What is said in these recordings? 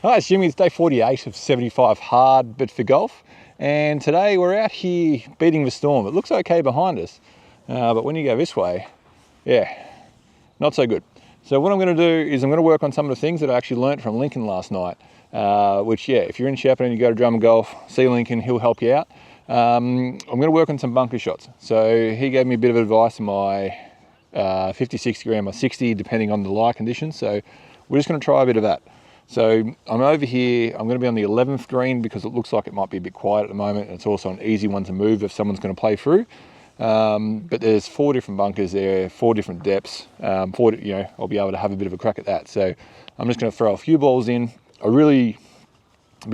Hi, it's Jimmy. It's day 48 of 75 hard, but for golf. And today we're out here beating the storm. It looks okay behind us, but when you go this way, yeah, not so good. So what I'm going to do is I'm going to work on some of the things that I actually learnt from Lincoln last night, which, yeah, if you're in Shepparton and you go to Drum and Golf, see Lincoln, he'll help you out. I'm going to work on some bunker shots. So he gave me a bit of advice on my 50, 60 gram or 60, depending on the lie conditions. So we're just going to try a bit of that. So I'm over here, I'm going to be on the 11th green because it looks like it might be a bit quiet at the moment. It's also an easy one to move if someone's going to play through. But there's 4 different bunkers there, 4 different depths. I'll be able to have a bit of a crack at that. So I'm just going to throw a few balls in. It'd be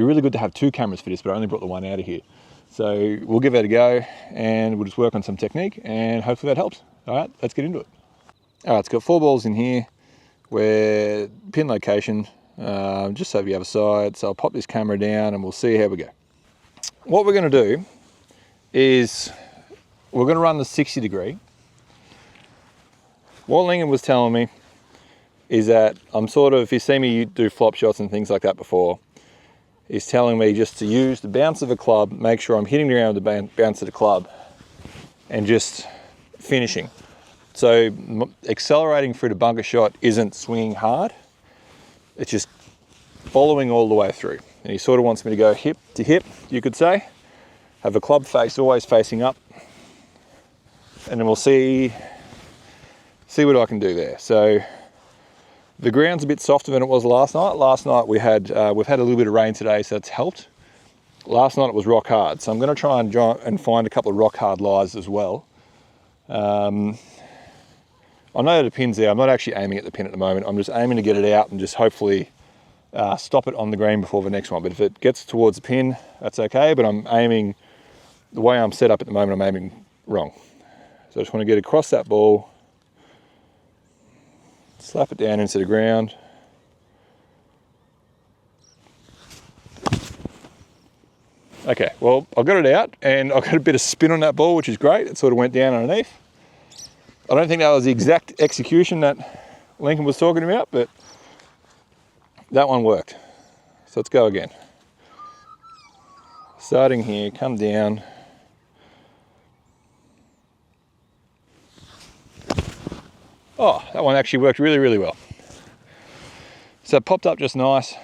really good to have 2 cameras for this, but I only brought the one out of here. So we'll give that a go and we'll just work on some technique and hopefully that helps. All right, let's get into it. All right, it's got 4 balls in here where pin location, just over the other side. So I'll pop this camera down and we'll see how we go. What we're going to do is we're going to run the 60 degree. What Lincoln was telling me is that I'm sort of, if you see me do flop shots and things like that before, he's telling me just to use the bounce of a club, make sure I'm hitting the ground with the bounce of the club and just finishing. So accelerating through the bunker shot isn't swinging hard. It's just following all the way through. And he sort of wants me to go hip to hip, you could say. Have the club face always facing up. And then we'll see what I can do there. So the ground's a bit softer than it was last night. Last night we've had a little bit of rain today, so that's helped. Last night it was rock hard. So I'm going to try and find a couple of rock hard lies as well. I know the pin's there. I'm not actually aiming at the pin at the moment. I'm just aiming to get it out and just hopefully stop it on the green before the next one. But if it gets towards the pin, that's okay. But I'm aiming, the way I'm set up at the moment, I'm aiming wrong. So I just want to get across that ball, slap it down into the ground. Okay, well, I got it out and I got a bit of spin on that ball, which is great. It sort of went down underneath. I don't think that was the exact execution that Lincoln was talking about, but that one worked. So let's go again. Starting here, come down. Oh, that one actually worked really, really well. So it popped up just nice.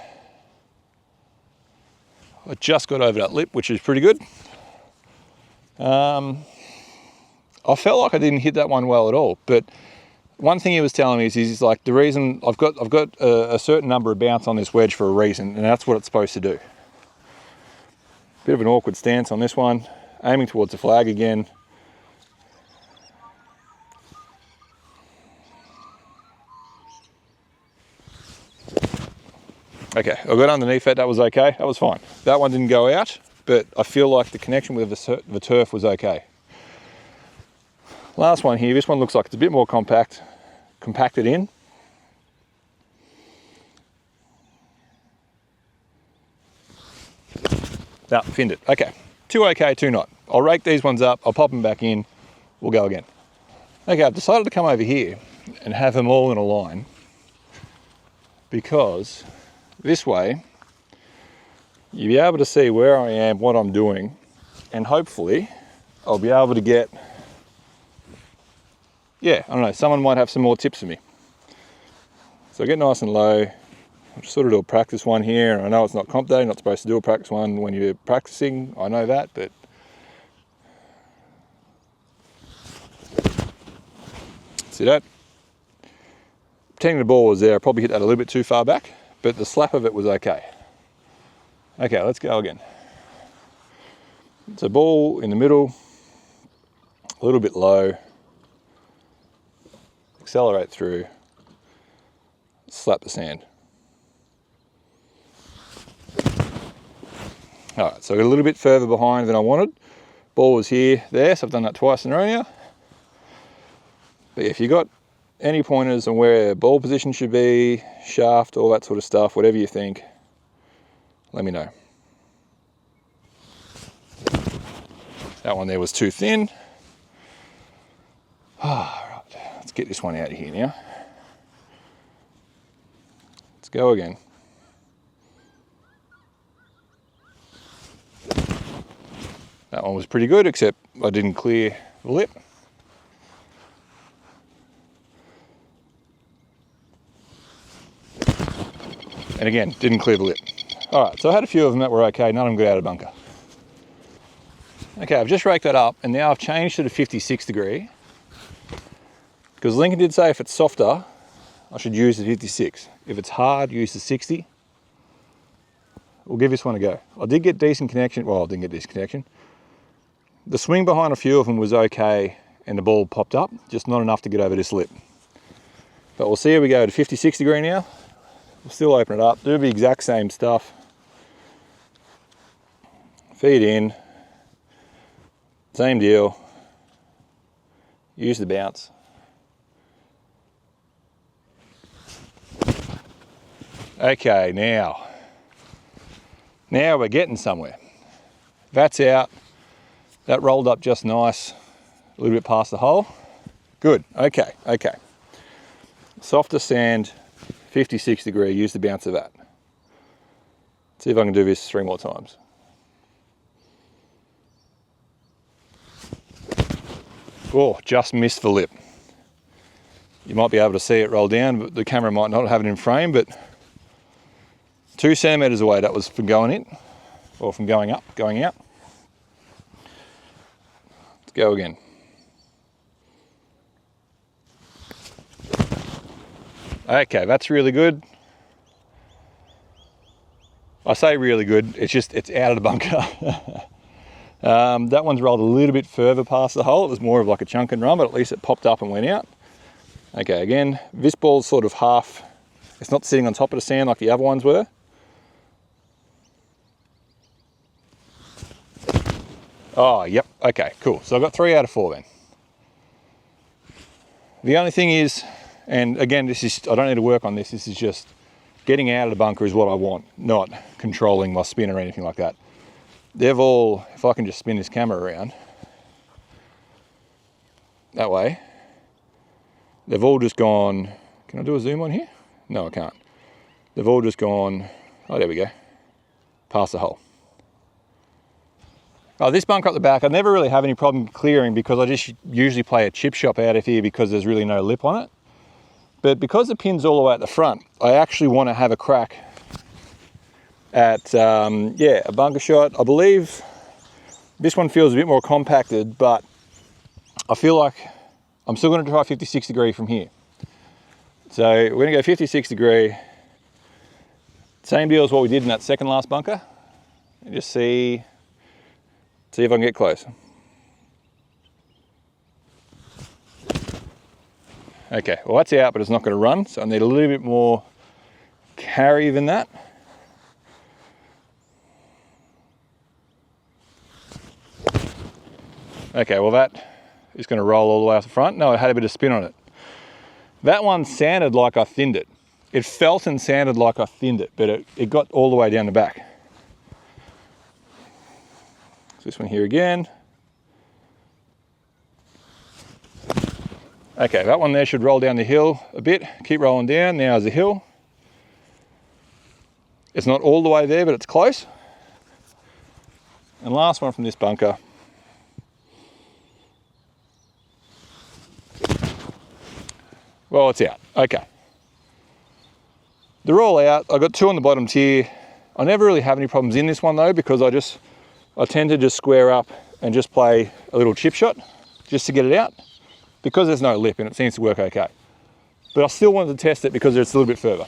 I just got over that lip, which is pretty good. I felt like I didn't hit that one well at all, but one thing he was telling me is he's like, the reason I've got a certain number of bounce on this wedge for a reason, and that's what it's supposed to do. Bit of an awkward stance on this one, aiming towards the flag again. Okay, I got underneath that was okay, that was fine. That one didn't go out, but I feel like the connection with the turf was okay. Last one here, this one looks like it's a bit more compacted in. No, finned it, okay. 2 okay, 2 not. I'll rake these ones up, I'll pop them back in, we'll go again. Okay, I've decided to come over here and have them all in a line because this way, you'll be able to see where I am, what I'm doing, and hopefully I'll be able to get, yeah, I don't know, someone might have some more tips for me. So I get nice and low. I'll just sort of do a practice one here. I know it's not comp day, not supposed to do a practice one when you're practicing. I know that, but see that? Pretending the ball was there, I probably hit that a little bit too far back, but the slap of it was okay. Okay, let's go again. So ball in the middle, a little bit low, accelerate through, slap the sand. All right, so I got a little bit further behind than I wanted. Ball was there, so I've done that twice in a row now. But yeah, if you got any pointers on where ball position should be, shaft, all that sort of stuff, whatever you think, let me know. That one there was too thin. All right, let's get this one out of here now. Let's go again. That one was pretty good, except I didn't clear the lip. And again, didn't clear the lip. All right, so I had a few of them that were okay, none of them got out of bunker. Okay, I've just raked that up, and now I've changed to the 56 degree, because Lincoln did say if it's softer, I should use the 56. If it's hard, use the 60. We'll give this one a go. I did get decent connection. Well, I didn't get decent connection. The swing behind a few of them was okay, and the ball popped up, just not enough to get over this lip. But we'll see how we go to 56 degree now. We'll still open it up, do the exact same stuff. Feed in, same deal. Use the bounce. Okay, now we're getting somewhere. That's out. That rolled up just nice, a little bit past the hole. Good, okay. Softer sand, 56 degree, use the bounce of that. See if I can do this 3 more times. Oh, just missed the lip. You might be able to see it roll down, but the camera might not have it in frame, but 2 centimeters away that was from going in, or from going up, going out. Let's go again. Okay, that's really good. I say really good, it's out of the bunker. That one's rolled a little bit further past the hole. It was more of like a chunk and run, but at least it popped up and went out. Okay, again, this ball's sort of half, it's not sitting on top of the sand like the other ones were. Oh, yep, okay, cool. So I've got 3 out of 4 then. The only thing is, and again, I don't need to work on this, this is just getting out of the bunker is what I want, not controlling my spin or anything like that. They've all, if I can just spin this camera around, that way, they've all just gone, can I do a zoom on here? No, I can't. They've all just gone, oh, there we go, past the hole. Oh, this bunker up the back, I never really have any problem clearing because I just usually play a chip shot out of here because there's really no lip on it. But because the pin's all the way at the front, I actually want to have a crack at, yeah, a bunker shot. I believe this one feels a bit more compacted, but I feel like I'm still going to try 56 degree from here. So we're going to go 56 degree. Same deal as what we did in that second last bunker. And just see if I can get close. Okay, well that's out, but it's not going to run, so I need a little bit more carry than that. Okay, well that is going to roll all the way off the front. No, it had a bit of spin on it. That one sanded like I thinned it. It felt and sanded like I thinned it, but it got all the way down the back. So this one here again. Okay, that one there should roll down the hill a bit. Keep rolling down. Now is the hill. It's not all the way there, but it's close. And last one from this bunker. Well, it's out. Okay. They're all out. I've got 2 on the bottom tier. I never really have any problems in this one though, because I tend to just square up and just play a little chip shot just to get it out, because there's no lip and it seems to work okay. But I still wanted to test it because it's a little bit further.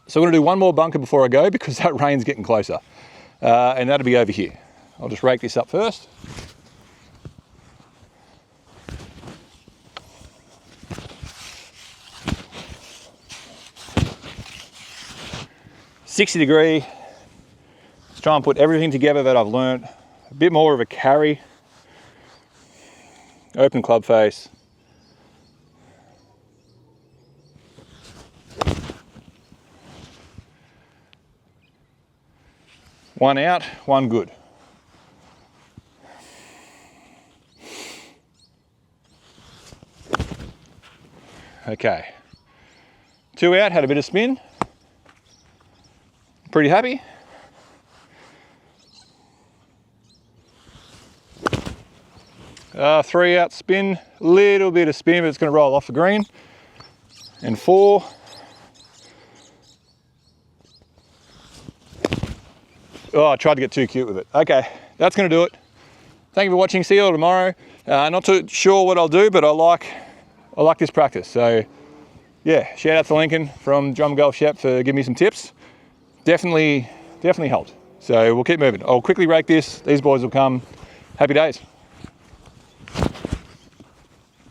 So I'm going to do one more bunker before I go because that rain's getting closer. And that'll be over here. I'll just rake this up first. .60 degree. Let's try and put everything together that I've learnt. A bit more of a carry. Open club face. One out, one good. Okay. 2 out, had a bit of spin. Pretty happy. 3 out spin, little bit of spin, but it's going to roll off the green. And 4. Oh, I tried to get too cute with it. Okay, that's going to do it. Thank you for watching. See you all tomorrow. Not too sure what I'll do, but I like this practice. So yeah, shout out to Lincoln from Drum Golf Shop for giving me some tips. Definitely helped. So we'll keep moving. I'll quickly rake this. These boys will come. Happy days.